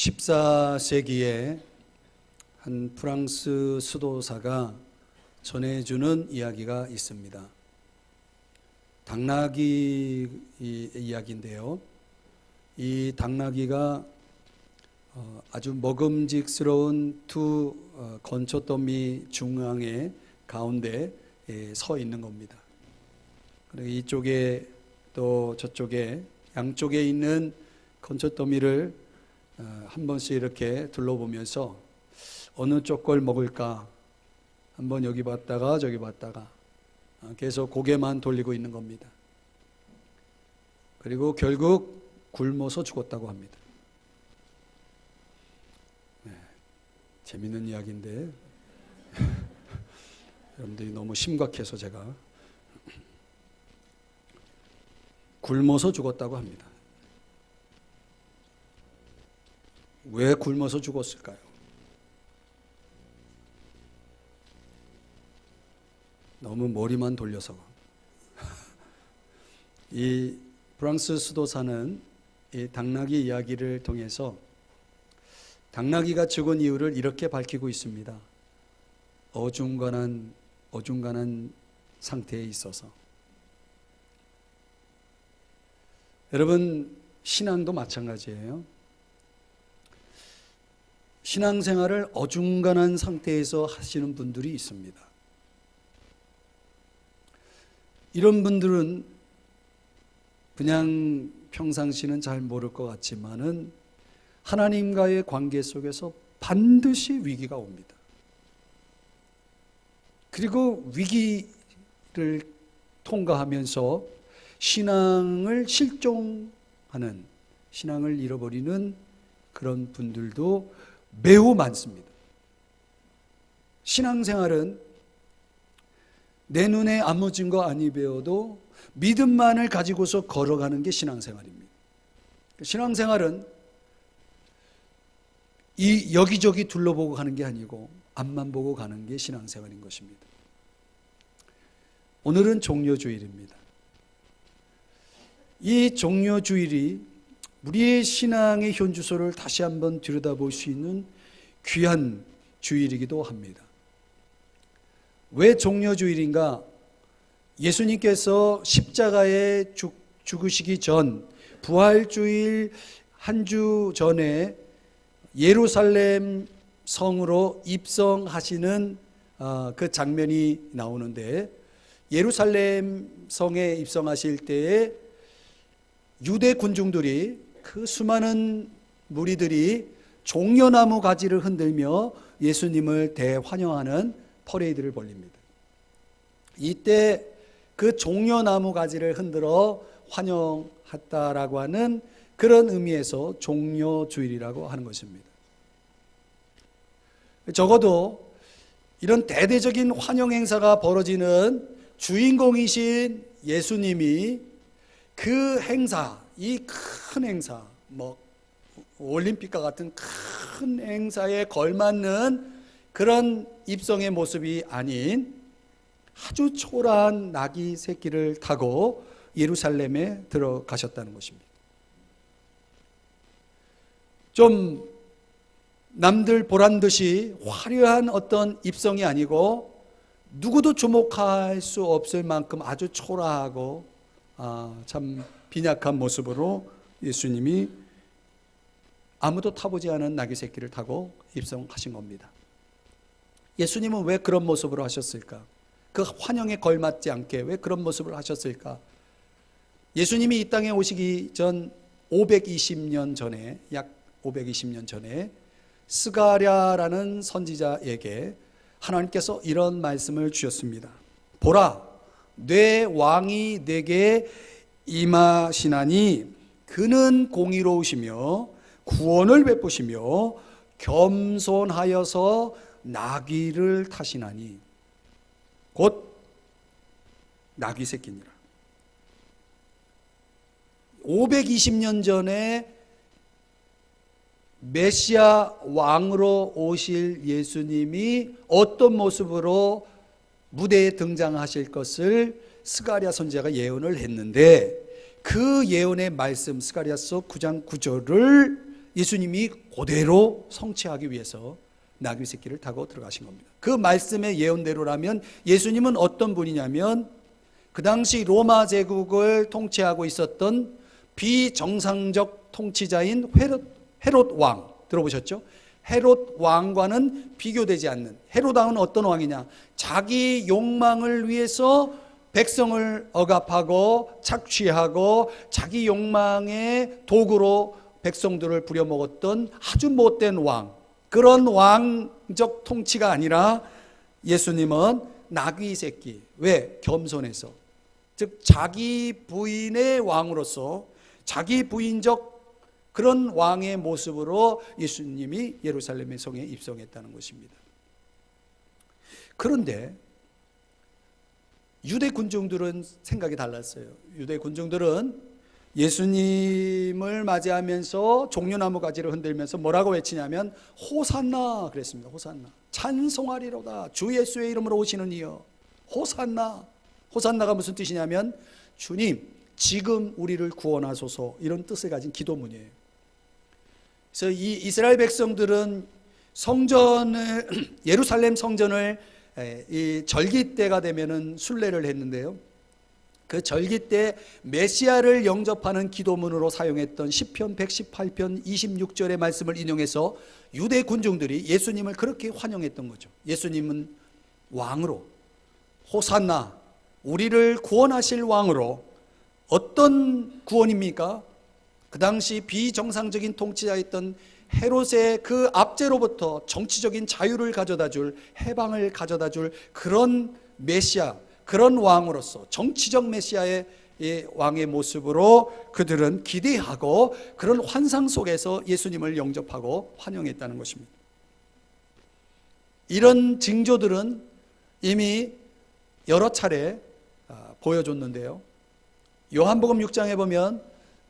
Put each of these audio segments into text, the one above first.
14세기에 한 프랑스 수도사가 전해주는 이야기가 있습니다. 당나귀 이야기인데요. 이 당나귀가 아주 먹음직스러운 두 건초더미 중앙에 가운데 서 있는 겁니다. 그리고 이쪽에 또 저쪽에 양쪽에 있는 건초더미를 한 번씩 이렇게 둘러보면서 어느 쪽 걸 먹을까 한번 여기 봤다가 저기 봤다가 계속 고개만 돌리고 있는 겁니다. 그리고 결국 굶어서 죽었다고 합니다. 재밌는 이야기인데 여러분들이 너무 심각해서 제가 굶어서 죽었다고 합니다. 왜 굶어서 죽었을까요? 너무 머리만 돌려서. 이 프랑스 수도사는 이 당나귀 이야기를 통해서 당나귀가 죽은 이유를 이렇게 밝히고 있습니다. 어중간한 상태에 있어서. 여러분, 신앙도 마찬가지예요. 신앙생활을 어중간한 상태에서 하시는 분들이 있습니다. 이런 분들은 그냥 평상시는 잘 모를 것 같지만은 하나님과의 관계 속에서 반드시 위기가 옵니다. 그리고 위기를 통과하면서 신앙을 실종하는, 신앙을 잃어버리는 그런 분들도 매우 많습니다. 신앙생활은 내 눈에 아무 증거 아니 배워도 믿음만을 가지고서 걸어가는 게 신앙생활입니다. 신앙생활은 이 여기저기 둘러보고 가는 게 아니고 앞만 보고 가는 게 신앙생활인 것입니다. 오늘은 종려주일입니다. 이 종려주일이 우리의 신앙의 현주소를 다시 한번 들여다볼 수 있는 귀한 주일이기도 합니다. 왜 종려주일인가? 예수님께서 십자가에 죽으시기 전 부활주일 한 주 전에 예루살렘 성으로 입성하시는 그 장면이 나오는데, 예루살렘 성에 입성하실 때에 유대 군중들이, 그 수많은 무리들이 종려나무 가지를 흔들며 예수님을 대환영하는 퍼레이드를 벌립니다. 이때 그 종려나무 가지를 흔들어 환영했다라고 하는 그런 의미에서 종려주일이라고 하는 것입니다. 적어도 이런 대대적인 환영 행사가 벌어지는 주인공이신 예수님이 그 행사, 이 큰 행사, 올림픽과 같은 큰 행사에 걸맞는 그런 입성의 모습이 아닌 아주 초라한 나귀 새끼를 타고 예루살렘에 들어가셨다는 것입니다. 좀 남들 보란 듯이 화려한 어떤 입성이 아니고 누구도 주목할 수 없을 만큼 아주 초라하고 참 빈약한 모습으로 예수님이 아무도 타보지 않은 나귀 새끼를 타고 입성하신 겁니다. 예수님은 왜 그런 모습으로 하셨을까? 그 환영에 걸맞지 않게 왜 그런 모습을 하셨을까? 예수님이 이 땅에 오시기 전 520년 전에, 약 520년 전에 스가랴라는 선지자에게 하나님께서 이런 말씀을 주셨습니다. 보라, 내 왕이 내게 임하시나니 그는 공의로우시며 구원을 베푸시며 겸손하여서 나귀를 타시나니, 곧 나귀 새끼니라. 520년 전에 메시아 왕으로 오실 예수님이 어떤 모습으로 무대에 등장하실 것을 스가랴 선지자가 예언을 했는데, 그 예언의 말씀 스가랴서 9장 9절을 예수님이 그대로 성취하기 위해서 나귀 새끼를 타고 들어가신 겁니다. 그 말씀의 예언대로라면 예수님은 어떤 분이냐면 그 당시 로마 제국을 통치하고 있었던 비정상적 통치자인 헤롯 왕 들어보셨죠? 헤롯 왕과는 비교되지 않는, 헤롯 왕은 어떤 왕이냐? 자기 욕망을 위해서 백성을 억압하고 착취하고 자기 욕망의 도구로 백성들을 부려먹었던 아주 못된 왕, 그런 왕적 통치가 아니라 예수님은 나귀 새끼, 왜? 겸손해서, 즉 자기 부인의 왕으로서 자기 부인적 그런 왕의 모습으로 예수님이 예루살렘의 성에 입성했다는 것입니다. 그런데 유대 군중들은 생각이 달랐어요. 유대 군중들은 예수님을 맞이하면서 종려나무 가지를 흔들면서 뭐라고 외치냐면 호산나 그랬습니다. 호산나, 찬송하리로다 주 예수의 이름으로 오시는 이여, 호산나. 호산나가 무슨 뜻이냐면 주님 지금 우리를 구원하소서, 이런 뜻을 가진 기도문이에요. 그래서 이 이스라엘 백성들은 성전을, 예루살렘 성전을 이 절기 때가 되면은 순례를 했는데요. 그 절기 때 메시아를 영접하는 기도문으로 사용했던 시편 118편 26절의 말씀을 인용해서 유대 군중들이 예수님을 그렇게 환영했던 거죠. 예수님은 왕으로, 호산나, 우리를 구원하실 왕으로. 어떤 구원입니까? 그 당시 비정상적인 통치자였던 헤롯의 그 압제로부터 정치적인 자유를 가져다줄, 해방을 가져다줄 그런 메시아, 그런 왕으로서 정치적 메시아의 왕의 모습으로 그들은 기대하고 그런 환상 속에서 예수님을 영접하고 환영했다는 것입니다. 이런 징조들은 이미 여러 차례 보여줬는데요. 요한복음 6장에 보면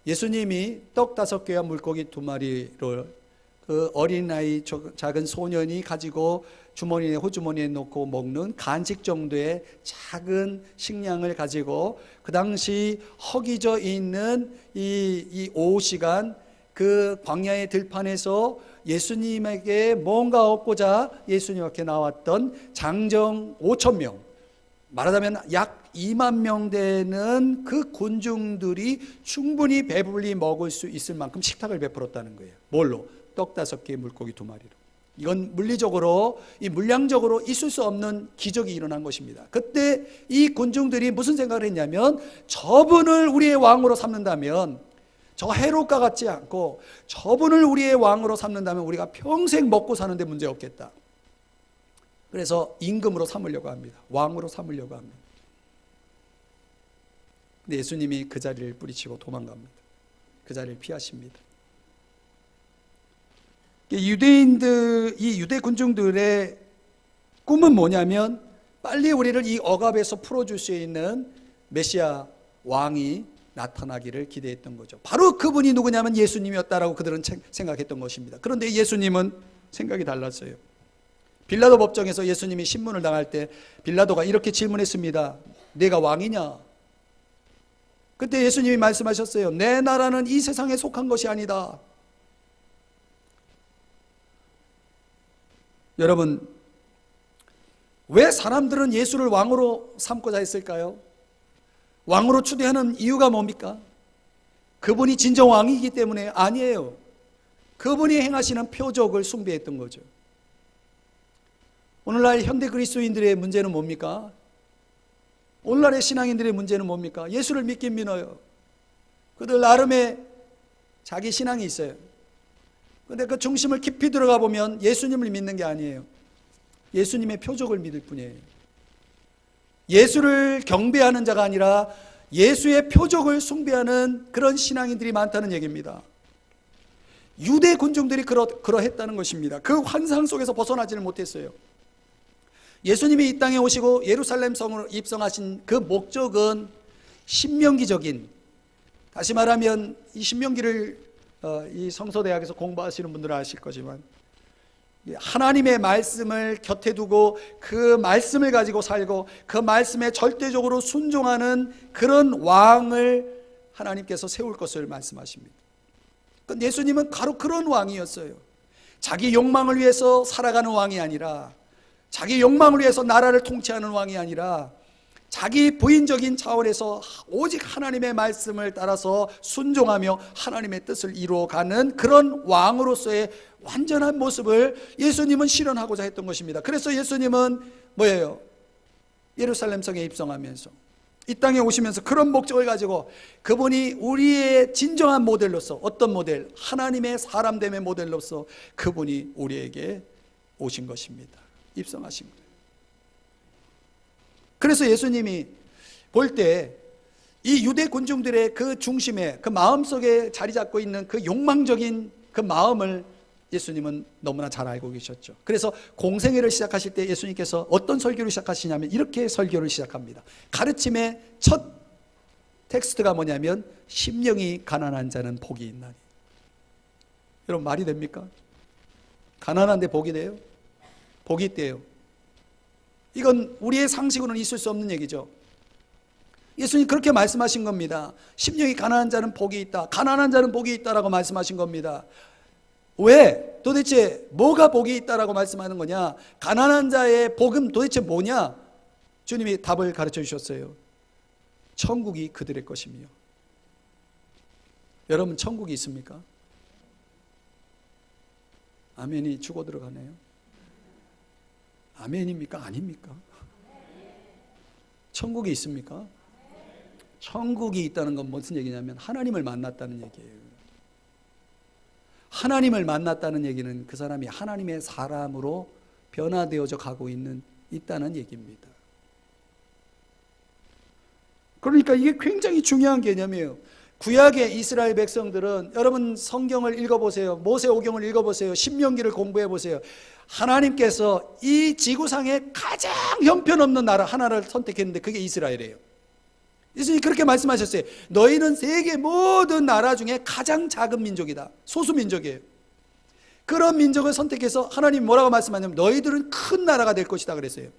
예수님이 떡 5개와 물고기 2마리를 그 어린아이 작은 소년이 가지고 주머니에, 호주머니에 넣고 먹는 간식 정도의 작은 식량을 가지고 그 당시 허기져 있는 이 오후 시간 그 광야의 들판에서 예수님에게 뭔가 얻고자 예수님 앞에 나왔던 장정 5,000명, 말하자면 약 2만 명 되는 그 군중들이 충분히 배불리 먹을 수 있을 만큼 식탁을 베풀었다는 거예요. 뭘로? 떡 5개, 물고기 2마리로. 이건 물리적으로, 이 물량적으로 있을 수 없는 기적이 일어난 것입니다. 그때 이 군중들이 무슨 생각을 했냐면, 저분을 우리의 왕으로 삼는다면, 저 헤롯과 같지 않고 저분을 우리의 왕으로 삼는다면 우리가 평생 먹고 사는데 문제 없겠다. 그래서 임금으로 삼으려고 합니다. 왕으로 삼으려고 합니다. 근데 예수님이 그 자리를 뿌리치고 도망갑니다. 그 자리를 피하십니다. 유대인들, 이 유대 군중들의 꿈은 뭐냐면 빨리 우리를 이 억압에서 풀어줄 수 있는 메시아 왕이 나타나기를 기대했던 거죠. 바로 그분이 누구냐면 예수님이었다라고 그들은 생각했던 것입니다. 그런데 예수님은 생각이 달랐어요. 빌라도 법정에서 예수님이 신문을 당할 때 빌라도가 이렇게 질문했습니다. 내가 왕이냐? 그때 예수님이 말씀하셨어요. 내 나라는 이 세상에 속한 것이 아니다. 여러분, 왜 사람들은 예수를 왕으로 삼고자 했을까요? 왕으로 추대하는 이유가 뭡니까? 그분이 진정 왕이기 때문에? 아니에요. 그분이 행하시는 표적을 숭배했던 거죠. 오늘날 현대 그리스도인들의 문제는 뭡니까? 오늘날의 신앙인들의 문제는 뭡니까? 예수를 믿긴 믿어요. 그들 나름의 자기 신앙이 있어요. 그런데 그 중심을 깊이 들어가 보면 예수님을 믿는 게 아니에요. 예수님의 표적을 믿을 뿐이에요. 예수를 경배하는 자가 아니라 예수의 표적을 숭배하는 그런 신앙인들이 많다는 얘기입니다. 유대 군중들이 그러했다는 것입니다. 그 환상 속에서 벗어나지를 못했어요. 예수님이 이 땅에 오시고 예루살렘 성으로 입성하신 그 목적은 신명기적인, 다시 말하면 이 신명기를 이 성서대학에서 공부하시는 분들은 아실 거지만 하나님의 말씀을 곁에 두고 그 말씀을 가지고 살고 그 말씀에 절대적으로 순종하는 그런 왕을 하나님께서 세울 것을 말씀하십니다. 예수님은 바로 그런 왕이었어요. 자기 욕망을 위해서 살아가는 왕이 아니라, 자기 욕망을 위해서 나라를 통치하는 왕이 아니라, 자기 부인적인 차원에서 오직 하나님의 말씀을 따라서 순종하며 하나님의 뜻을 이루어가는 그런 왕으로서의 완전한 모습을 예수님은 실현하고자 했던 것입니다. 그래서 예수님은 뭐예요? 예루살렘 성에 입성하면서 이 땅에 오시면서 그런 목적을 가지고 그분이 우리의 진정한 모델로서, 어떤 모델? 하나님의 사람됨의 모델로서 그분이 우리에게 오신 것입니다. 입성하신 거예요. 그래서 예수님이 볼 때 이 유대 군중들의 그 중심에, 그 마음속에 자리 잡고 있는 그 욕망적인 그 마음을 예수님은 너무나 잘 알고 계셨죠. 그래서 공생애를 시작하실 때 예수님께서 어떤 설교를 시작하시냐면 이렇게 설교를 시작합니다. 가르침의 첫 텍스트가 뭐냐면 심령이 가난한 자는 복이 있나니. 여러분, 말이 됩니까? 가난한데 복이 돼요? 복이 있대요. 이건 우리의 상식으로는 있을 수 없는 얘기죠. 예수님 그렇게 말씀하신 겁니다. 심령이 가난한 자는 복이 있다, 가난한 자는 복이 있다라고 말씀하신 겁니다. 왜? 도대체 뭐가 복이 있다라고 말씀하는 거냐? 가난한 자의 복은 도대체 뭐냐? 주님이 답을 가르쳐 주셨어요. 천국이 그들의 것이며. 여러분, 천국이 있습니까? 아멘이 죽어 들어가네요. 아멘입니까? 아닙니까? 천국이 있습니까? 천국이 있다는 건 무슨 얘기냐면 하나님을 만났다는 얘기예요. 하나님을 만났다는 얘기는 그 사람이 하나님의 사람으로 변화되어져 가고 있다는 얘기입니다. 그러니까 이게 굉장히 중요한 개념이에요. 구약의 이스라엘 백성들은, 여러분 성경을 읽어보세요. 모세오경을 읽어보세요. 신명기를 공부해보세요. 하나님께서 이 지구상에 가장 형편없는 나라 하나를 선택했는데 그게 이스라엘이에요. 예수님이 그렇게 말씀하셨어요. 너희는 세계 모든 나라 중에 가장 작은 민족이다. 소수민족이에요. 그런 민족을 선택해서 하나님이 뭐라고 말씀하냐면 너희들은 큰 나라가 될 것이다 그랬어요.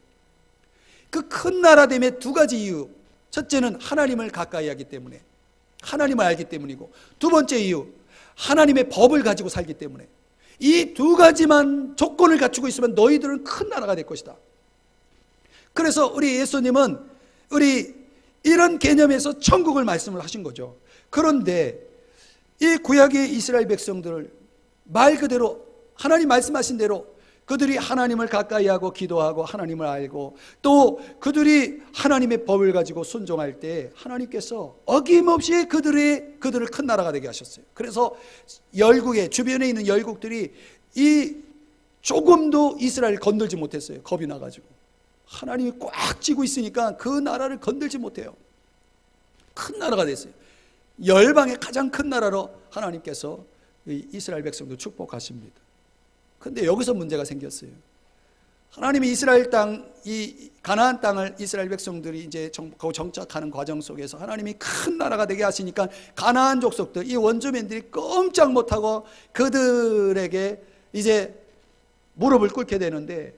그 큰 나라 됨의 두 가지 이유. 첫째는 하나님을 가까이 하기 때문에, 하나님을 알기 때문이고, 두 번째 이유, 하나님의 법을 가지고 살기 때문에. 이 두 가지만 조건을 갖추고 있으면 너희들은 큰 나라가 될 것이다. 그래서 우리 예수님은 우리 이런 개념에서 천국을 말씀을 하신 거죠. 그런데 이 구약의 이스라엘 백성들을 말 그대로 하나님 말씀하신 대로 그들이 하나님을 가까이 하고 기도하고 하나님을 알고 또 그들이 하나님의 법을 가지고 순종할 때 하나님께서 어김없이 그들을 큰 나라가 되게 하셨어요. 그래서 열국의 주변에 있는 열국들이 이 조금도 이스라엘을 건들지 못했어요. 겁이 나가지고. 하나님이 꽉 쥐고 있으니까 그 나라를 건들지 못해요. 큰 나라가 됐어요. 열방의 가장 큰 나라로 하나님께서 이스라엘 백성도 축복하십니다. 그런데 여기서 문제가 생겼어요. 하나님이 이스라엘 땅, 이 가나안 땅을 이스라엘 백성들이 이제 정착하는 과정 속에서 하나님이 큰 나라가 되게 하시니까 가나안 족속들, 이 원주민들이 꼼짝 못하고 그들에게 이제 무릎을 꿇게 되는데,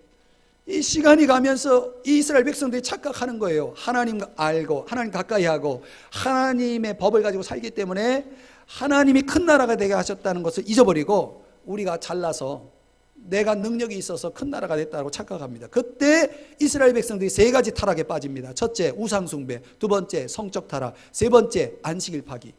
이 시간이 가면서 이 이스라엘 백성들이 착각하는 거예요. 하나님 알고 하나님 가까이 하고 하나님의 법을 가지고 살기 때문에 하나님이 큰 나라가 되게 하셨다는 것을 잊어버리고 우리가 잘나서 내가 능력이 있어서 큰 나라가 됐다고 착각합니다. 그때 이스라엘 백성들이 세 가지 타락에 빠집니다. 첫째, 우상 숭배. 두 번째, 성적 타락. 세 번째, 안식일 파기.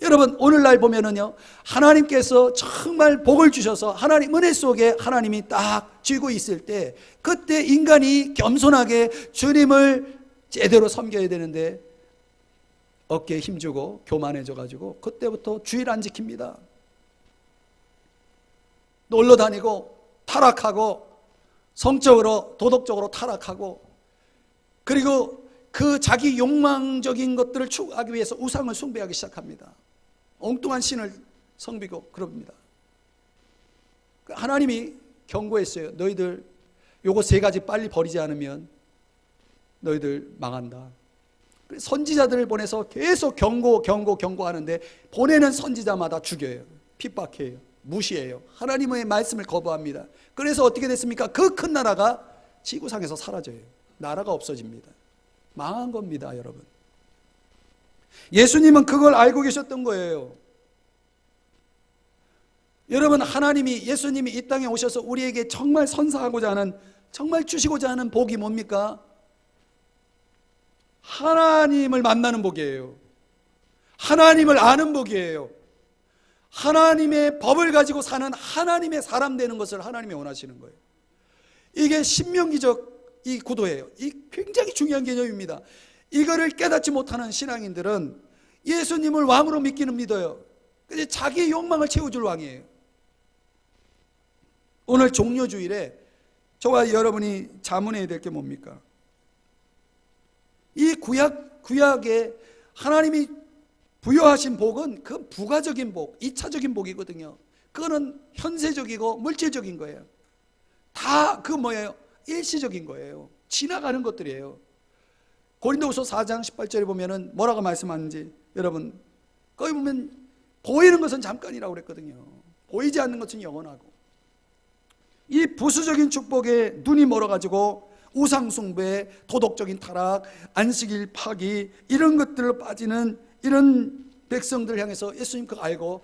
여러분, 오늘날 보면은요, 하나님께서 정말 복을 주셔서 하나님 은혜 속에 하나님이 딱 쥐고 있을 때, 그때 인간이 겸손하게 주님을 제대로 섬겨야 되는데 어깨에 힘주고 교만해져 가지고 그때부터 주일 안 지킵니다. 놀러 다니고 타락하고 성적으로 도덕적으로 타락하고, 그리고 그 자기 욕망적인 것들을 추구하기 위해서 우상을 숭배하기 시작합니다. 엉뚱한 신을 섬기고 그럽니다. 하나님이 경고했어요. 너희들 요거 세 가지 빨리 버리지 않으면 너희들 망한다. 선지자들을 보내서 계속 경고하는데 보내는 선지자마다 죽여요. 핍박해요. 무시해요. 하나님의 말씀을 거부합니다. 그래서 어떻게 됐습니까? 그 큰 나라가 지구상에서 사라져요. 나라가 없어집니다. 망한 겁니다, 여러분. 예수님은 그걸 알고 계셨던 거예요. 여러분, 하나님이, 예수님이 이 땅에 오셔서 우리에게 정말 선사하고자 하는, 정말 주시고자 하는 복이 뭡니까? 하나님을 만나는 복이에요. 하나님을 아는 복이에요. 하나님의 법을 가지고 사는 하나님의 사람 되는 것을 하나님이 원하시는 거예요. 이게 신명기적 이 구도예요. 이 굉장히 중요한 개념입니다. 이거를 깨닫지 못하는 신앙인들은 예수님을 왕으로 믿기는 믿어요. 근데 자기의 욕망을 채워줄 왕이에요. 오늘 종려주일에 저와 여러분이 자문해야 될 게 뭡니까? 이 구약에 하나님이 부여하신 복은 그 부가적인 복, 2차적인 복이거든요. 그거는 현세적이고 물질적인 거예요. 다 그 뭐예요? 일시적인 거예요. 지나가는 것들이에요. 고린도후서 4장 18절에 보면은 뭐라고 말씀하는지 여러분, 거기 보면 보이는 것은 잠깐이라고 그랬거든요. 보이지 않는 것은 영원하고. 이 부수적인 축복에 눈이 멀어가지고 우상숭배, 도덕적인 타락, 안식일 파기 이런 것들로 빠지는 이런 백성들 향해서 예수님 그거 알고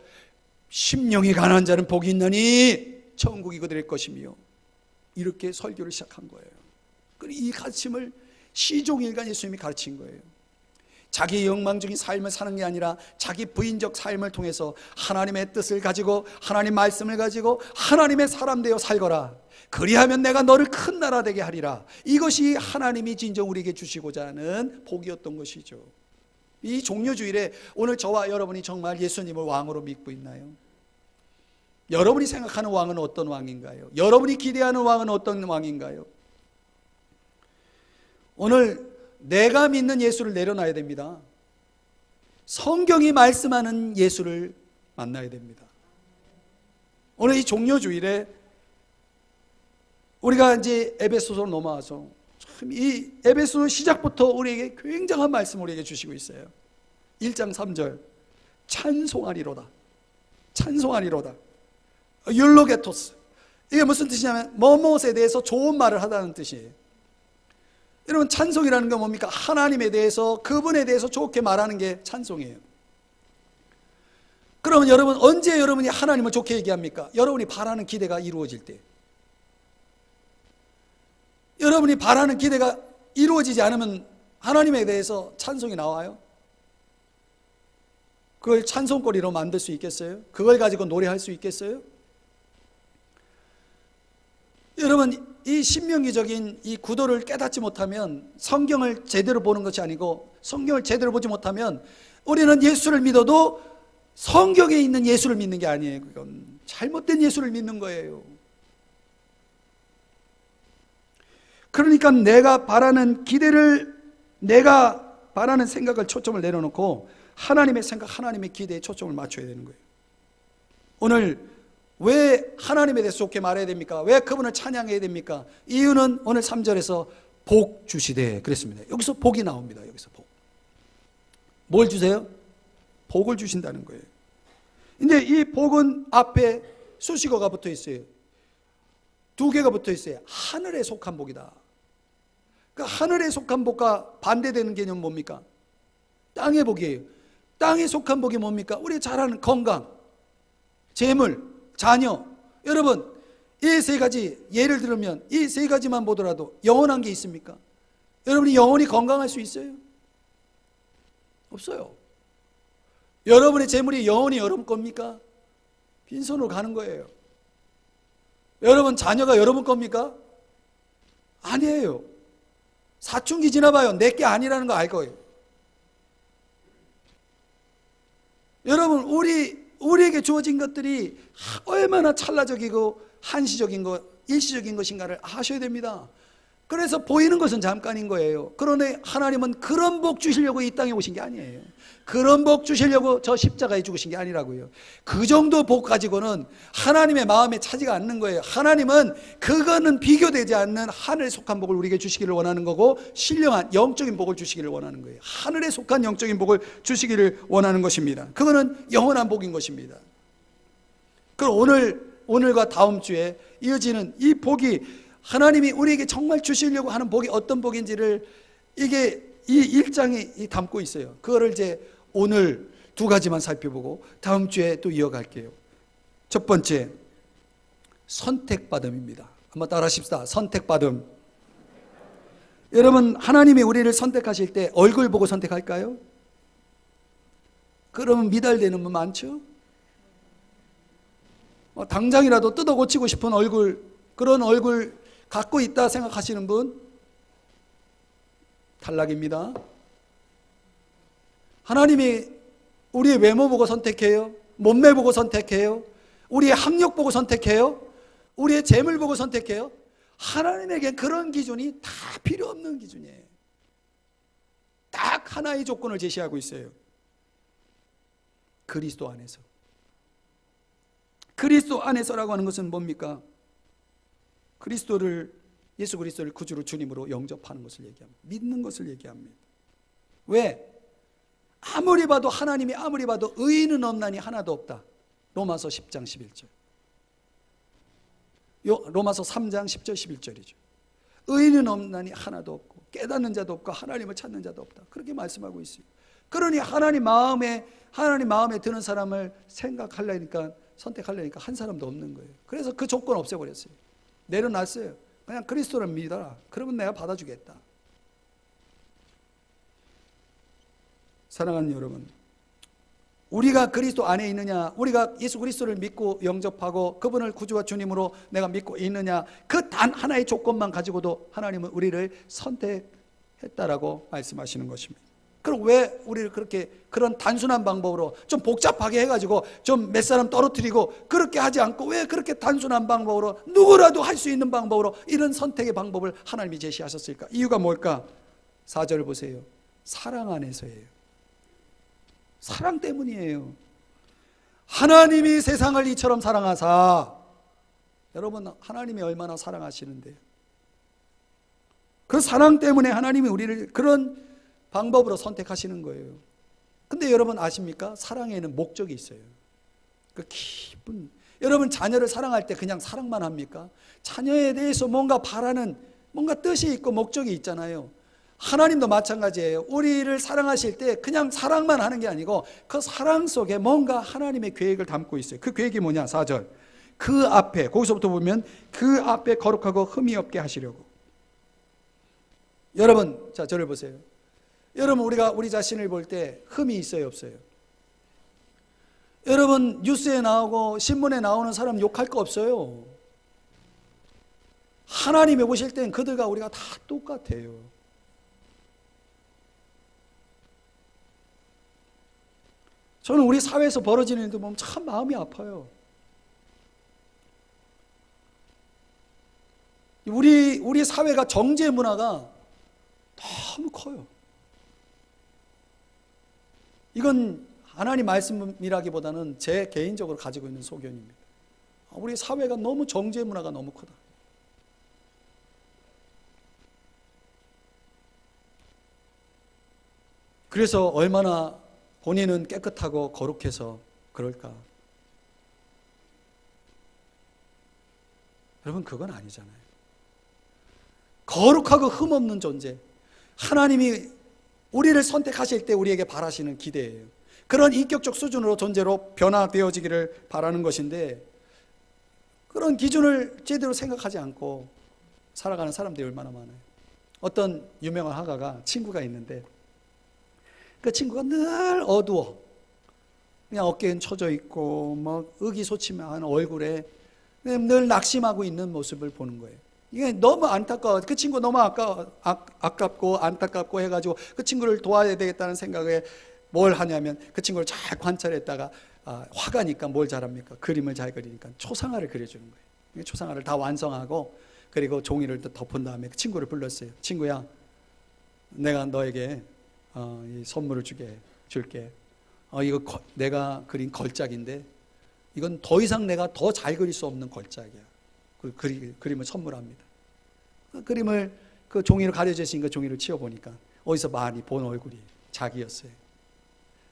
심령이 가난한 자는 복이 있나니 천국이 그들의 것이며 이렇게 설교를 시작한 거예요. 그리고 이 가르침을 시종일관 예수님이 가르친 거예요. 자기 영망적인 삶을 사는 게 아니라 자기 부인적 삶을 통해서 하나님의 뜻을 가지고 하나님 말씀을 가지고 하나님의 사람 되어 살거라. 그리하면 내가 너를 큰 나라 되게 하리라. 이것이 하나님이 진정 우리에게 주시고자 하는 복이었던 것이죠. 이 종려주일에 오늘 저와 여러분이 정말 예수님을 왕으로 믿고 있나요? 여러분이 생각하는 왕은 어떤 왕인가요? 여러분이 기대하는 왕은 어떤 왕인가요? 오늘 내가 믿는 예수를 내려놔야 됩니다. 성경이 말씀하는 예수를 만나야 됩니다. 오늘 이 종려주일에 우리가 이제 에베소서로 넘어와서 참 이 에베소 시작부터 우리에게 굉장한 말씀을 우리에게 주시고 있어요. 1장 3절 찬송하리로다. 찬송하리로다. 율로게토스. 이게 무슨 뜻이냐면 뭐뭇에 대해서 좋은 말을 하다는 뜻이에요. 여러분, 찬송이라는 건 뭡니까? 하나님에 대해서, 그분에 대해서 좋게 말하는 게 찬송이에요. 그러면 여러분, 언제 여러분이 하나님을 좋게 얘기합니까? 여러분이 바라는 기대가 이루어질 때. 여러분이 바라는 기대가 이루어지지 않으면 하나님에 대해서 찬송이 나와요? 그걸 찬송거리로 만들 수 있겠어요? 그걸 가지고 노래할 수 있겠어요? 여러분, 이 신명기적인 이 구도를 깨닫지 못하면, 성경을 제대로 보는 것이 아니고 성경을 제대로 보지 못하면 우리는 예수를 믿어도 성경에 있는 예수를 믿는 게 아니에요. 그건 잘못된 예수를 믿는 거예요. 그러니까 내가 바라는 기대를, 내가 바라는 생각을 초점을 내려놓고 하나님의 생각, 하나님의 기대에 초점을 맞춰야 되는 거예요. 오늘 왜 하나님에 대해서 좋게 말해야 됩니까? 왜 그분을 찬양해야 됩니까? 이유는 오늘 3절에서 복 주시되 그랬습니다. 여기서 복이 나옵니다. 여기서 복. 뭘 주세요? 복을 주신다는 거예요. 근데 이 복은 앞에 수식어가 붙어 있어요. 두 개가 붙어 있어요. 하늘에 속한 복이다. 그 하늘에 속한 복과 반대되는 개념은 뭡니까? 땅의 복이에요. 땅에 속한 복이 뭡니까? 우리 잘 아는 건강, 재물, 자녀. 여러분, 이 세 가지 예를 들면 이 세 가지만 보더라도 영원한 게 있습니까? 여러분이 영원히 건강할 수 있어요? 없어요. 여러분의 재물이 영원히 여러분 겁니까? 빈손으로 가는 거예요. 여러분 자녀가 여러분 겁니까? 아니에요. 사춘기 지나봐요. 내 게 아니라는 거 알 거예요. 여러분, 우리에게 주어진 것들이 얼마나 찰나적이고 한시적인 것, 일시적인 것인가를 아셔야 됩니다. 그래서 보이는 것은 잠깐인 거예요. 그런데 하나님은 그런 복 주시려고 이 땅에 오신 게 아니에요. 그런 복 주시려고 저 십자가에 죽으신 게 아니라고요. 그 정도 복 가지고는 하나님의 마음에 차지가 않는 거예요. 하나님은 그거는 비교되지 않는 하늘에 속한 복을 우리에게 주시기를 원하는 거고, 신령한 영적인 복을 주시기를 원하는 거예요. 하늘에 속한 영적인 복을 주시기를 원하는 것입니다. 그거는 영원한 복인 것입니다. 그럼 오늘과 다음 주에 이어지는 이 복이, 하나님이 우리에게 정말 주시려고 하는 복이 어떤 복인지를 이게 이 1장에 담고 있어요. 그거를 이제 오늘 두 가지만 살펴보고 다음 주에 또 이어갈게요. 첫 번째, 선택받음입니다. 한번 따라 하십시다. 선택받음. 여러분, 하나님이 우리를 선택하실 때 얼굴 보고 선택할까요? 그러면 미달되는 분 많죠? 당장이라도 뜯어 고치고 싶은 얼굴, 그런 얼굴 갖고 있다 생각하시는 분 탈락입니다. 하나님이 우리의 외모 보고 선택해요? 몸매 보고 선택해요? 우리의 학력 보고 선택해요? 우리의 재물 보고 선택해요? 하나님에게 그런 기준이 다 필요 없는 기준이에요. 딱 하나의 조건을 제시하고 있어요. 그리스도 안에서. 그리스도 안에서라고 하는 것은 뭡니까? 예수 그리스도를 구주로 주님으로 영접하는 것을 얘기합니다. 믿는 것을 얘기합니다. 왜? 아무리 봐도, 하나님이 아무리 봐도 의인은 없나니 하나도 없다. 로마서 10장 11절. 로마서 3장 10절 11절이죠. 의인은 없나니 하나도 없고 깨닫는 자도 없고 하나님을 찾는 자도 없다. 그렇게 말씀하고 있어요. 그러니 하나님 마음에 드는 사람을 선택하려니까 한 사람도 없는 거예요. 그래서 그 조건 없애버렸어요. 내려놨어요. 그냥 그리스도를 믿어라. 그러면 내가 받아주겠다. 사랑하는 여러분, 우리가 그리스도 안에 있느냐, 우리가 예수 그리스도를 믿고 영접하고 그분을 구주와 주님으로 내가 믿고 있느냐, 그 단 하나의 조건만 가지고도 하나님은 우리를 선택했다라고 말씀하시는 것입니다. 그럼 왜 우리를 그런 단순한 방법으로 좀 복잡하게 해가지고 좀 몇 사람 떨어뜨리고 그렇게 하지 않고 왜 그렇게 단순한 방법으로, 누구라도 할 수 있는 방법으로 이런 선택의 방법을 하나님이 제시하셨을까? 이유가 뭘까? 4절을 보세요. 사랑 안에서예요. 사랑 때문이에요. 하나님이 세상을 이처럼 사랑하사. 여러분, 하나님이 얼마나 사랑하시는데요. 그 사랑 때문에 하나님이 우리를 그런 방법으로 선택하시는 거예요. 근데 여러분 아십니까? 사랑에는 목적이 있어요. 그 깊은, 여러분 자녀를 사랑할 때 그냥 사랑만 합니까? 자녀에 대해서 뭔가 바라는, 뭔가 뜻이 있고 목적이 있잖아요. 하나님도 마찬가지예요. 우리를 사랑하실 때 그냥 사랑만 하는 게 아니고 그 사랑 속에 뭔가 하나님의 계획을 담고 있어요. 그 계획이 뭐냐? 4절. 그 앞에, 거기서부터 보면 그 앞에 거룩하고 흠이 없게 하시려고. 여러분, 자, 저를 보세요. 여러분, 우리가 우리 자신을 볼 때 흠이 있어요, 없어요? 여러분, 뉴스에 나오고 신문에 나오는 사람 욕할 거 없어요. 하나님이 보실 땐 그들과 우리가 다 똑같아요. 저는 우리 사회에서 벌어지는 일도 보면 참 마음이 아파요. 우리 사회가 정죄 문화가 너무 커요. 이건 하나님 말씀이라기보다는 제 개인적으로 가지고 있는 소견입니다. 우리 사회가 너무 정죄 문화가 너무 크다. 그래서 얼마나 본인은 깨끗하고 거룩해서 그럴까? 여러분, 그건 아니잖아요. 거룩하고 흠없는 존재, 하나님이 우리를 선택하실 때 우리에게 바라시는 기대예요. 그런 인격적 수준으로 존재로 변화되어지기를 바라는 것인데, 그런 기준을 제대로 생각하지 않고 살아가는 사람들이 얼마나 많아요. 어떤 유명한 화가가 친구가 있는데 그 친구가 늘 어두워. 그냥 어깨엔 쳐져 있고 막 의기소침한 얼굴에 늘 낙심하고 있는 모습을 보는 거예요. 이게 너무 안타까워. 그 친구 너무 아깝고 안타깝고 해가지고 그 친구를 도와야 되겠다는 생각에 뭘 하냐면 그 친구를 잘 관찰했다가 화가니까 뭘 잘합니까? 그림을 잘 그리니까 초상화를 그려주는 거예요. 초상화를 다 완성하고 그리고 종이를 또 덮은 다음에 그 친구를 불렀어요. 친구야, 내가 너에게 이 선물을 줄게. 이거 내가 그린 걸작인데 이건 더 이상 내가 더 잘 그릴 수 없는 걸작이야. 그 그림을 선물합니다. 그림을 그 종이를 가려져 있으니까 종이를 치워보니까 어디서 많이 본 얼굴이 자기였어요.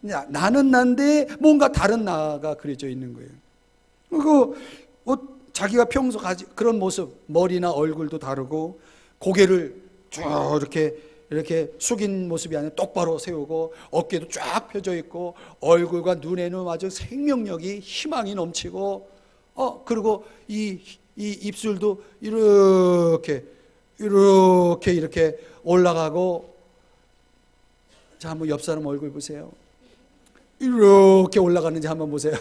나는 난데 뭔가 다른 나가 그려져 있는 거예요. 자기가 평소 그런 모습, 머리나 얼굴도 다르고 고개를 쭉 이렇게 숙인 모습이 아니라 똑바로 세우고 어깨도 쫙 펴져 있고 얼굴과 눈에는 아주 생명력이, 희망이 넘치고 그리고 이 입술도 이렇게 올라가고, 자, 한번 옆 사람 얼굴 보세요. 이렇게 올라가는지 한번 보세요.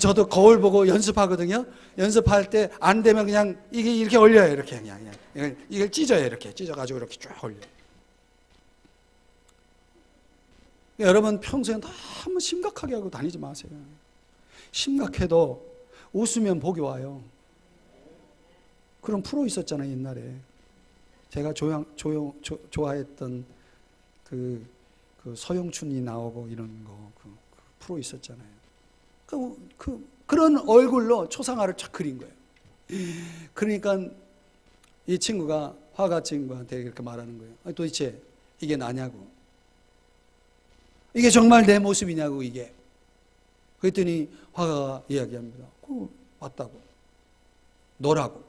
저도 거울 보고 연습하거든요. 연습할 때 안 되면 그냥 이게 이렇게 올려요. 이렇게 그냥 이걸 찢어요. 이렇게 찢어가지고 이렇게 쭉 올려요. 여러분 평소에 너무 심각하게 하고 다니지 마세요. 심각해도 웃으면 복이 와요. 그런 프로 있었잖아요, 옛날에. 제가 좋아했던 그 서영춘이 나오고 이런 거, 그 프로 있었잖아요. 그런 얼굴로 초상화를 쫙 그린 거예요. 그러니까 이 친구가, 화가 친구한테 이렇게 말하는 거예요. 도대체 이게 나냐고. 이게 정말 내 모습이냐고, 이게. 그랬더니 화가가 이야기합니다. 맞다고. 너라고.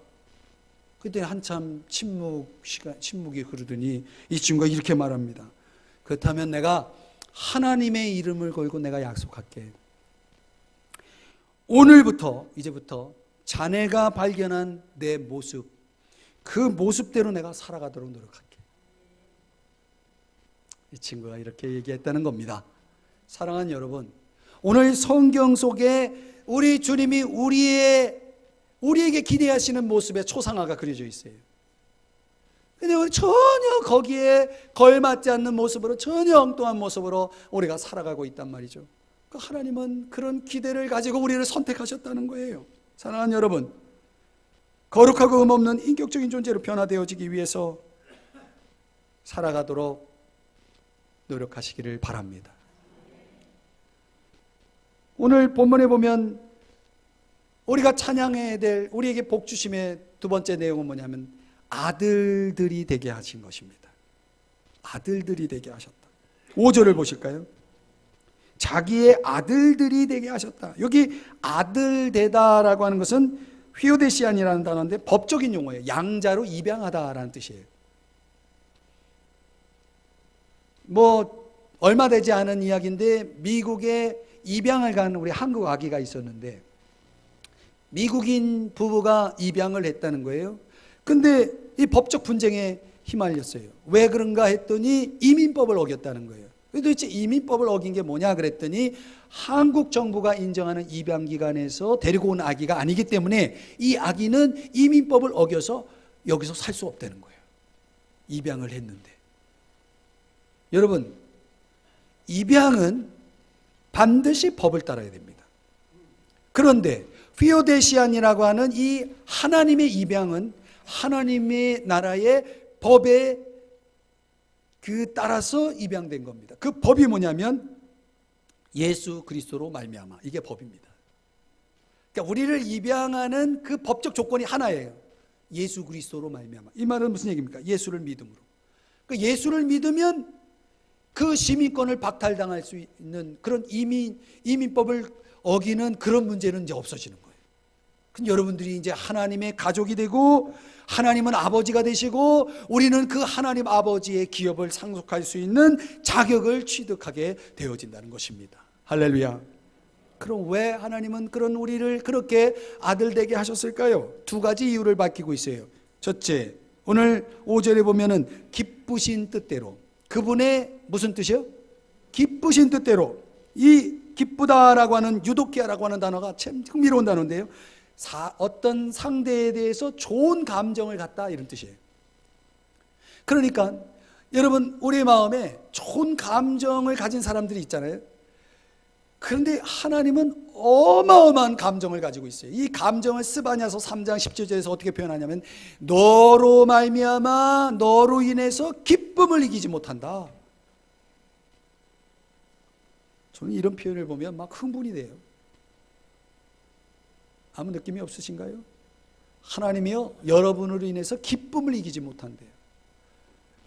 그랬더니 한참 침묵이 흐르더니 이 친구가 이렇게 말합니다. 그렇다면 내가 하나님의 이름을 걸고 내가 약속할게. 이제부터 자네가 발견한 내 모습, 그 모습대로 내가 살아가도록 노력할게. 이 친구가 이렇게 얘기했다는 겁니다. 사랑하는 여러분, 오늘 성경 속에 우리 주님이 우리에게 기대하시는 모습의 초상화가 그려져 있어요. 근데 우리 전혀 거기에 걸맞지 않는 모습으로, 전혀 엉뚱한 모습으로 우리가 살아가고 있단 말이죠. 하나님은 그런 기대를 가지고 우리를 선택하셨다는 거예요. 사랑하는 여러분, 거룩하고 흠없는 인격적인 존재로 변화되어지기 위해서 살아가도록 노력하시기를 바랍니다. 오늘 본문에 보면 우리가 찬양해야 될, 우리에게 복 주심의 두 번째 내용은 뭐냐면 아들들이 되게 하신 것입니다. 아들들이 되게 하셨다. 5절을 보실까요? 자기의 아들들이 되게 하셨다. 여기 아들 되다라고 하는 것은 휘오데시안이라는 단어인데 법적인 용어예요. 양자로 입양하다라는 뜻이에요. 얼마 되지 않은 이야기인데 미국에 입양을 간 우리 한국 아기가 있었는데 미국인 부부가 입양을 했다는 거예요. 근데 이 법적 분쟁에 휘말렸어요. 왜 그런가 했더니 이민법을 어겼다는 거예요. 도대체 이민법을 어긴 게 뭐냐 그랬더니 한국 정부가 인정하는 입양기관에서 데리고 온 아기가 아니기 때문에 이 아기는 이민법을 어겨서 여기서 살 수 없다는 거예요. 입양을 했는데. 여러분, 입양은 반드시 법을 따라야 됩니다. 그런데 휘오데시안이라고 하는 이 하나님의 입양은 하나님의 나라의 법에 따라서 입양된 겁니다. 그 법이 뭐냐면 예수 그리스도로 말미암아. 이게 법입니다. 그러니까 우리를 입양하는 그 법적 조건이 하나예요. 예수 그리스도로 말미암아. 이 말은 무슨 얘기입니까? 예수를 믿음으로. 그러니까 예수를 믿으면 그 시민권을 박탈당할 수 있는 그런 이민법을 어기는 그런 문제는 이제 없어지는 거예요. 근데 여러분들이 이제 하나님의 가족이 되고 하나님은 아버지가 되시고 우리는 그 하나님 아버지의 기업을 상속할 수 있는 자격을 취득하게 되어진다는 것입니다. 할렐루야. 그럼 왜 하나님은 그런 우리를 그렇게 아들 되게 하셨을까요? 두 가지 이유를 밝히고 있어요. 첫째, 오늘 5절에 보면은 기쁘신 뜻대로. 그분의 무슨 뜻이요? 기쁘신 뜻대로. 이 기쁘다라고 하는 유도키아라고 하는 단어가 참 흥미로운 단어인데요. 어떤 상대에 대해서 좋은 감정을 갖다, 이런 뜻이에요. 그러니까 여러분, 우리 마음에 좋은 감정을 가진 사람들이 있잖아요. 그런데 하나님은 어마어마한 감정을 가지고 있어요. 이 감정을 스바냐서 3장 17절에서 어떻게 표현하냐면 너로 말미암아 너로 인해서 기쁨을 이기지 못한다. 저는 이런 표현을 보면 막 흥분이 돼요. 아무 느낌이 없으신가요? 하나님이요, 여러분으로 인해서 기쁨을 이기지 못한대요.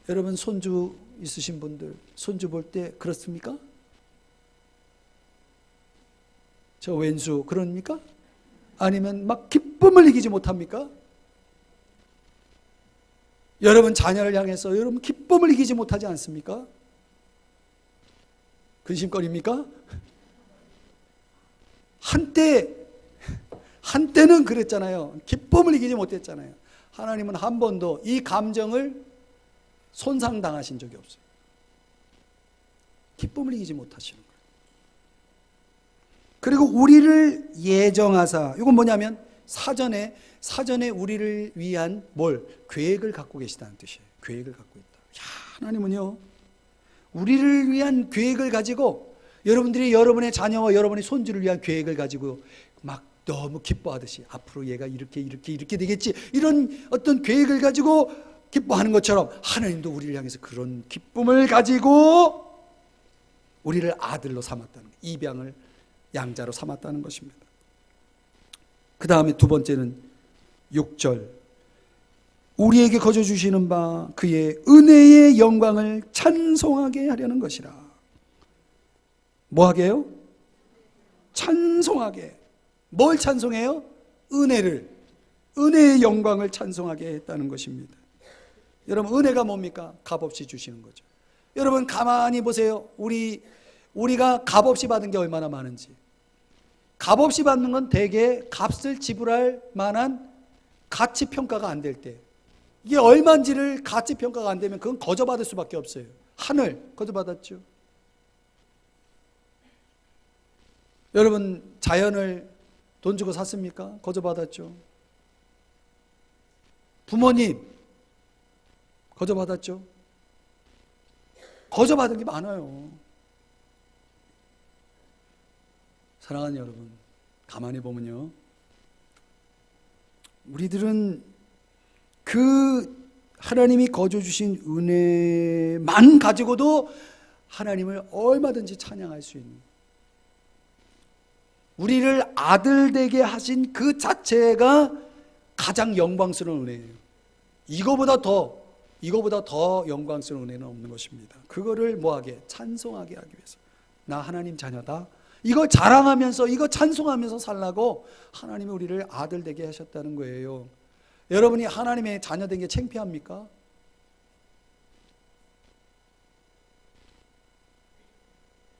여러분 손주 있으신 분들 손주 볼 때 그렇습니까? 저 왼수 그럽니까? 아니면 막 기쁨을 이기지 못합니까? 여러분 자녀를 향해서 여러분 기쁨을 이기지 못하지 않습니까? 근심거립니까? 한때 한때는 그랬잖아요. 기쁨을 이기지 못했잖아요. 하나님은 한 번도 이 감정을 손상당하신 적이 없어요. 기쁨을 이기지 못하시는 거예요. 그리고 우리를 예정하사, 이건 뭐냐면 사전에 우리를 위한 계획을 갖고 계시다는 뜻이에요. 계획을 갖고 있다. 하나님은요, 우리를 위한 계획을 가지고, 여러분들이 여러분의 자녀와 여러분의 손주를 위한 계획을 가지고 막 너무 기뻐하듯이 앞으로 얘가 이렇게 되겠지, 이런 어떤 계획을 가지고 기뻐하는 것처럼 하나님도 우리를 향해서 그런 기쁨을 가지고 우리를 아들로 삼았다는 거예요. 입양을 양자로 삼았다는 것입니다. 그 다음에 두 번째는 6절, 우리에게 거저 주시는 바 그의 은혜의 영광을 찬송하게 하려는 것이라. 뭐 하게요? 찬송하게. 뭘 찬송해요? 은혜의 영광을 찬송하게 했다는 것입니다. 여러분, 은혜가 뭡니까? 값없이 주시는 거죠. 여러분 가만히 보세요. 우리가 값없이 받은 게 얼마나 많은지. 값없이 받는 건 대개 값을 지불할 만한 가치 평가가 안 될 때, 이게 얼마인지를 가치 평가가 안 되면 그건 거저받을 수밖에 없어요. 하늘 거저받았죠. 여러분 자연을 돈 주고 샀습니까? 거저받았죠. 부모님 거저받았죠. 거저받은 게 많아요. 사랑하는 여러분, 가만히 보면요, 우리들은 그 하나님이 거저 주신 은혜만 가지고도 하나님을 얼마든지 찬양할 수 있는, 우리를 아들 되게 하신 그 자체가 가장 영광스러운 은혜예요. 이거보다 더 영광스러운 은혜는 없는 것입니다. 그거를 뭐하게? 찬송하게 하기 위해서. 나 하나님 자녀다, 이거 자랑하면서, 이거 찬송하면서 살라고 하나님이 우리를 아들 되게 하셨다는 거예요. 여러분이 하나님의 자녀 된 게 창피합니까?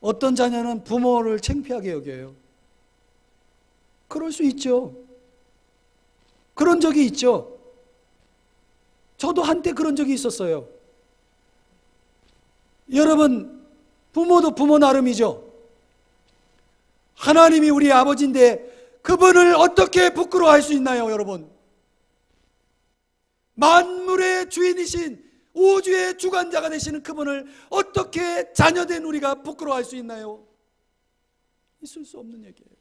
어떤 자녀는 부모를 창피하게 여겨요. 그럴 수 있죠. 그런 적이 있죠. 저도 한때 그런 적이 있었어요. 여러분, 부모도 부모 나름이죠. 하나님이 우리 아버지인데 그분을 어떻게 부끄러워할 수 있나요, 여러분? 만물의 주인이신, 우주의 주관자가 되시는 그분을 어떻게 자녀된 우리가 부끄러워할 수 있나요? 있을 수 없는 얘기예요.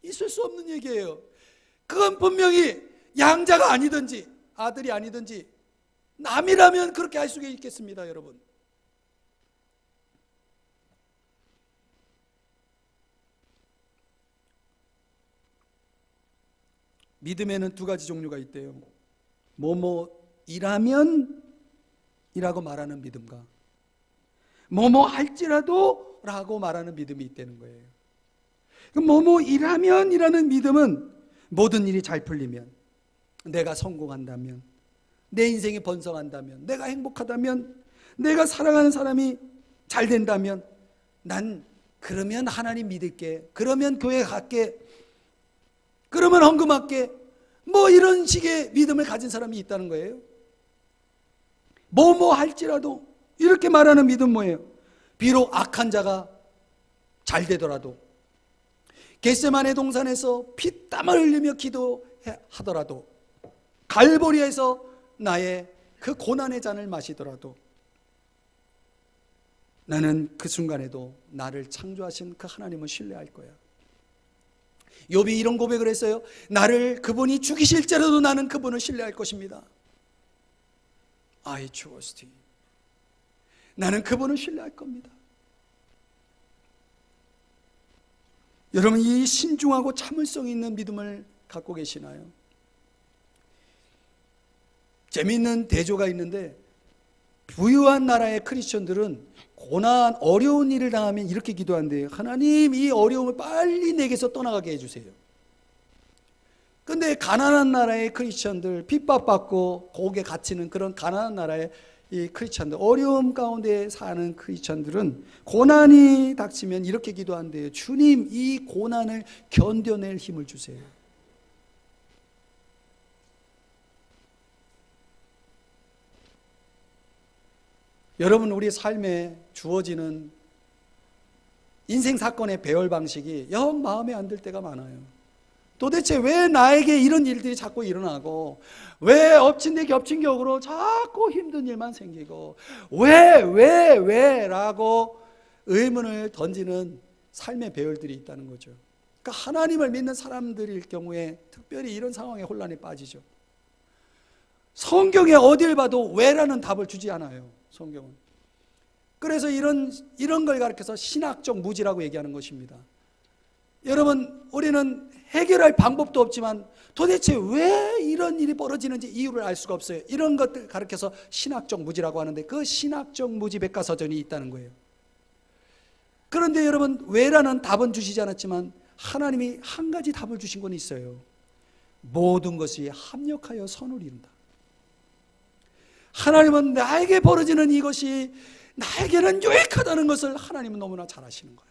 있을 수 없는 얘기예요. 그건 분명히 양자가 아니든지 아들이 아니든지 남이라면 그렇게 할 수가 있겠습니다, 여러분. 믿음에는 두 가지 종류가 있대요. 뭐뭐이라면 이라고 말하는 믿음과 뭐뭐 할지라도 라고 말하는 믿음이 있다는 거예요. 뭐뭐이라면 이라는 믿음은 모든 일이 잘 풀리면, 내가 성공한다면, 내 인생이 번성한다면, 내가 행복하다면, 내가 사랑하는 사람이 잘 된다면, 난 그러면 하나님 믿을게, 그러면 교회 갈게, 그러면 헌금할게, 뭐 이런 식의 믿음을 가진 사람이 있다는 거예요. 뭐뭐 할지라도 이렇게 말하는 믿음 뭐예요? 비록 악한 자가 잘 되더라도, 겟세마네 동산에서 피땀을 흘리며 기도하더라도, 갈보리에서 나의 그 고난의 잔을 마시더라도 나는 그 순간에도 나를 창조하신 그 하나님을 신뢰할 거야. 욥이 이런 고백을 했어요. 나를 그분이 죽이실지라도 나는 그분을 신뢰할 것입니다. I trust him. 나는 그분을 신뢰할 겁니다. 여러분, 이 신중하고 참을성 있는 믿음을 갖고 계시나요? 재미있는 대조가 있는데, 부유한 나라의 크리스천들은 고난, 어려운 일을 당하면 이렇게 기도한대요. 하나님, 이 어려움을 빨리 내게서 떠나가게 해주세요. 근데 가난한 나라의 크리스천들, 핍박받고 고국에 갇히는 그런 가난한 나라의 이 크리스천들, 어려움 가운데 사는 크리스천들은 고난이 닥치면 이렇게 기도한대요. 주님, 이 고난을 견뎌낼 힘을 주세요. 여러분, 우리 삶에 주어지는 인생 사건의 배열 방식이 영 마음에 안 들 때가 많아요. 도대체 왜 나에게 이런 일들이 자꾸 일어나고, 왜 엎친 데 겹친 격으로 자꾸 힘든 일만 생기고, 왜라고 의문을 던지는 삶의 배열들이 있다는 거죠. 그러니까 하나님을 믿는 사람들일 경우에 특별히 이런 상황에 혼란에 빠지죠. 성경에 어딜 봐도 왜라는 답을 주지 않아요, 성경은. 그래서 이런 걸 가르쳐서 신학적 무지라고 얘기하는 것입니다. 여러분, 우리는 해결할 방법도 없지만 도대체 왜 이런 일이 벌어지는지 이유를 알 수가 없어요. 이런 것들 가르쳐서 신학적 무지라고 하는데, 그 신학적 무지 백과사전이 있다는 거예요. 그런데 여러분, 왜라는 답은 주시지 않았지만 하나님이 한 가지 답을 주신 건 있어요. 모든 것이 합력하여 선을 이룬다. 하나님은 나에게 벌어지는 이것이 나에게는 유익하다는 것을 하나님은 너무나 잘 아시는 거예요.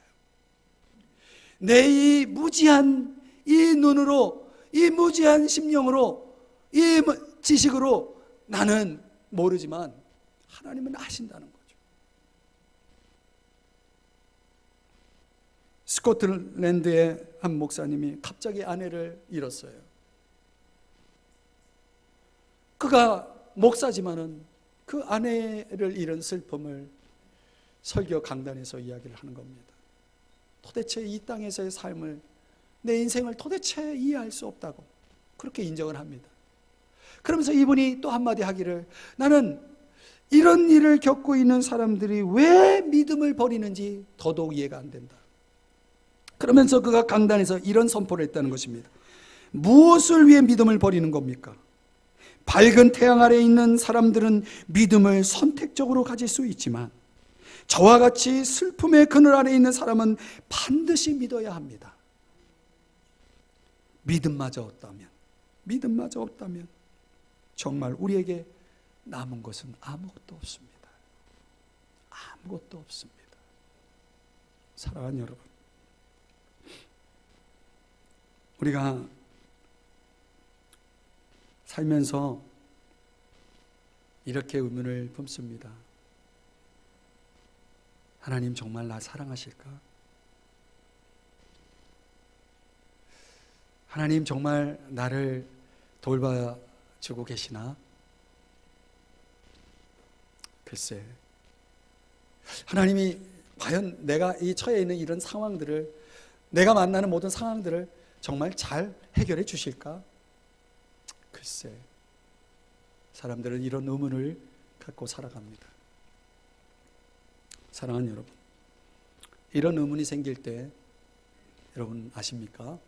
내 이 무지한 이 눈으로, 이 무지한 심령으로, 이 지식으로 나는 모르지만 하나님은 아신다는 거죠. 스코틀랜드의 한 목사님이 갑자기 아내를 잃었어요. 그가 목사지만은 그 아내를 잃은 슬픔을 설교 강단에서 이야기를 하는 겁니다. 도대체 이 땅에서의 삶을, 내 인생을 도대체 이해할 수 없다고 그렇게 인정을 합니다. 그러면서 이분이 또 한마디 하기를, 나는 이런 일을 겪고 있는 사람들이 왜 믿음을 버리는지 더더욱 이해가 안 된다. 그러면서 그가 강단에서 이런 선포를 했다는 것입니다. 무엇을 위해 믿음을 버리는 겁니까? 밝은 태양 아래에 있는 사람들은 믿음을 선택적으로 가질 수 있지만 저와 같이 슬픔의 그늘 아래에 있는 사람은 반드시 믿어야 합니다. 믿음마저 없다면 정말 우리에게 남은 것은 아무것도 없습니다. 아무것도 없습니다. 사랑하는 여러분, 우리가 살면서 이렇게 의문을 품습니다. 하나님 정말 나 사랑하실까? 하나님 정말 나를 돌봐주고 계시나? 글쎄, 하나님이 과연 내가 이 처해 있는 이런 상황들을, 내가 만나는 모든 상황들을 정말 잘 해결해 주실까? 글쎄, 사람들은 이런 의문을 갖고 살아갑니다. 사랑하는 여러분, 이런 의문이 생길 때 여러분 아십니까?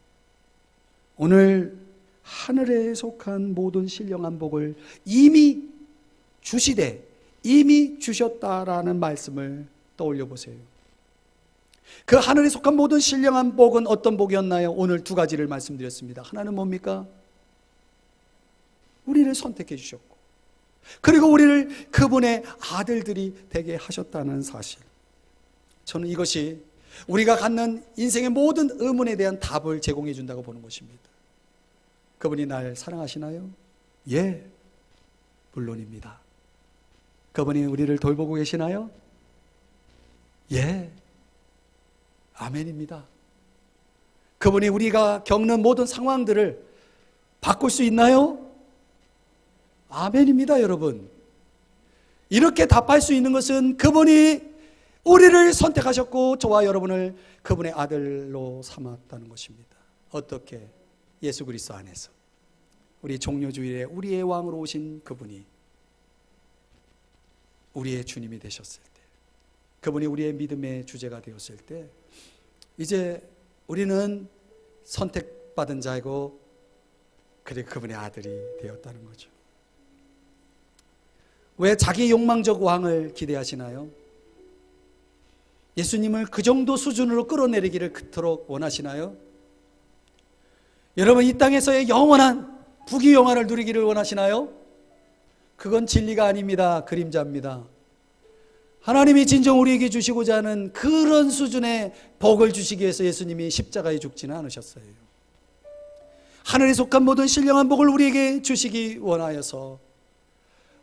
오늘 하늘에 속한 모든 신령한 복을 이미 주시되 이미 주셨다라는 말씀을 떠올려 보세요. 그 하늘에 속한 모든 신령한 복은 어떤 복이었나요? 오늘 두 가지를 말씀드렸습니다. 하나는 뭡니까? 우리를 선택해 주셨고, 그리고 우리를 그분의 아들들이 되게 하셨다는 사실. 저는 이것이 우리가 갖는 인생의 모든 의문에 대한 답을 제공해 준다고 보는 것입니다. 그분이 날 사랑하시나요? 예, 물론입니다. 그분이 우리를 돌보고 계시나요? 예, 아멘입니다. 그분이 우리가 겪는 모든 상황들을 바꿀 수 있나요? 아멘입니다, 여러분. 이렇게 답할 수 있는 것은 그분이 우리를 선택하셨고 저와 여러분을 그분의 아들로 삼았다는 것입니다. 어떻게? 예수 그리스도 안에서 우리 종료주일에 우리의 왕으로 오신 그분이 우리의 주님이 되셨을 때, 그분이 우리의 믿음의 주제가 되었을 때, 이제 우리는 선택받은 자이고 그리고 그분의 아들이 되었다는 거죠. 왜 자기 욕망적 왕을 기대하시나요? 예수님을 그 정도 수준으로 끌어내리기를 그토록 원하시나요? 여러분, 이 땅에서의 영원한 부귀영화를 누리기를 원하시나요? 그건 진리가 아닙니다. 그림자입니다. 하나님이 진정 우리에게 주시고자 하는 그런 수준의 복을 주시기 위해서 예수님이 십자가에 죽지는 않으셨어요. 하늘에 속한 모든 신령한 복을 우리에게 주시기 원하여서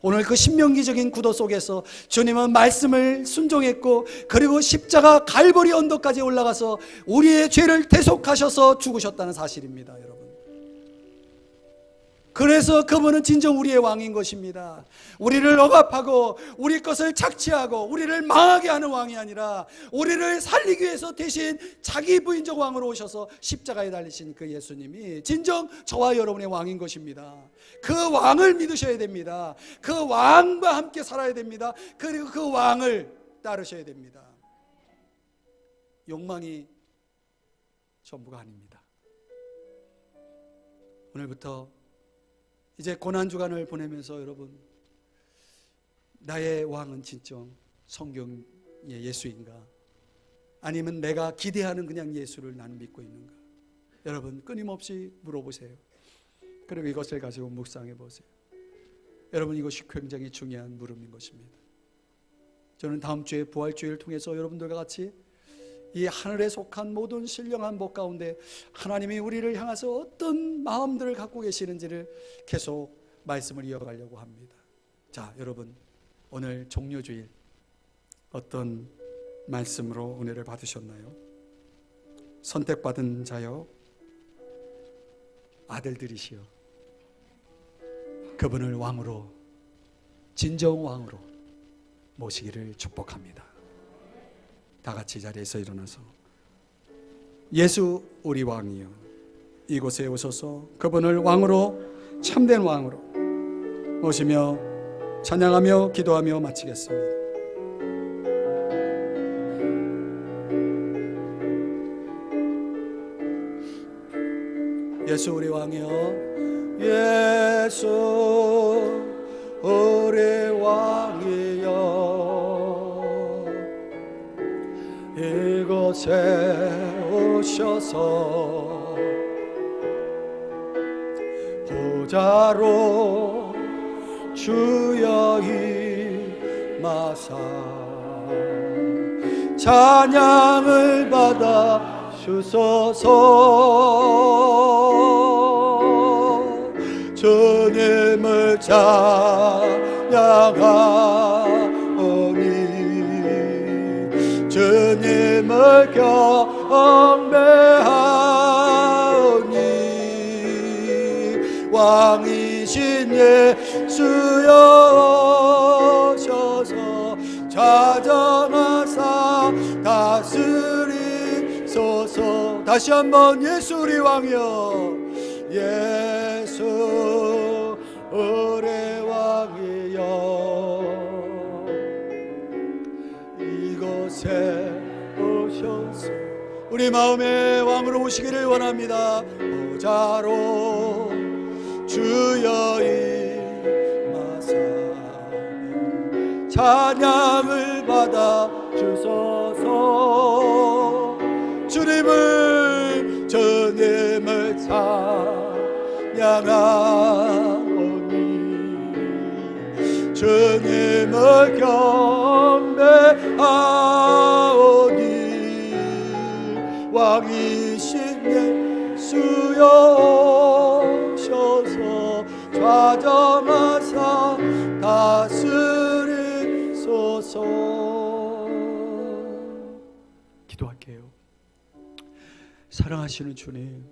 오늘 그 신명기적인 구도 속에서 주님은 말씀을 순종했고, 그리고 십자가 갈보리 언덕까지 올라가서 우리의 죄를 대속하셔서 죽으셨다는 사실입니다, 여러분. 그래서 그분은 진정 우리의 왕인 것입니다. 우리를 억압하고 우리 것을 착취하고 우리를 망하게 하는 왕이 아니라 우리를 살리기 위해서 대신 자기 부인적 왕으로 오셔서 십자가에 달리신 그 예수님이 진정 저와 여러분의 왕인 것입니다. 그 왕을 믿으셔야 됩니다. 그 왕과 함께 살아야 됩니다. 그리고 그 왕을 따르셔야 됩니다. 욕망이 전부가 아닙니다. 오늘부터 이제 고난주간을 보내면서 여러분, 나의 왕은 진정 성경의 예수인가? 아니면 내가 기대하는 그냥 예수를 나는 믿고 있는가? 여러분 끊임없이 물어보세요. 그리고 이것을 가지고 묵상해 보세요. 여러분, 이것이 굉장히 중요한 물음인 것입니다. 저는 다음 주에 부활주의를 통해서 여러분들과 같이 이 하늘에 속한 모든 신령한 복 가운데 하나님이 우리를 향해서 어떤 마음들을 갖고 계시는지를 계속 말씀을 이어가려고 합니다. 자, 여러분, 오늘 종료주일 어떤 말씀으로 은혜를 받으셨나요? 선택받은 자여, 아들들이시여, 그분을 왕으로, 진정 왕으로 모시기를 축복합니다. 다 같이 자리에서 일어나서 예수 우리 왕이여, 이곳에 오셔서 그분을 왕으로, 참된 왕으로 모시며 찬양하며 기도하며 마치겠습니다. 예수 우리 왕이여, 예수 우리 왕이여, 이곳에 오셔서 보좌로 주여 임하사 찬양을 받아 주소서. 주님을 찬양하오니 주님을 경배하오니 왕이신 예수여 오셔서 좌정하사 다스리소서. 다시 한번 예수 우리 왕이여, 예수 우리 왕이여, 이곳에 오셔서 우리 마음의 왕으로 오시기를 원합니다. 보좌로 주여 임하사 찬양을 받아 주소서. 주님을 찬양하오니 주님을 경배하오니 왕이신 예수여 오셔서 좌정하사 다스리소서. 기도할게요. 사랑하시는 주님,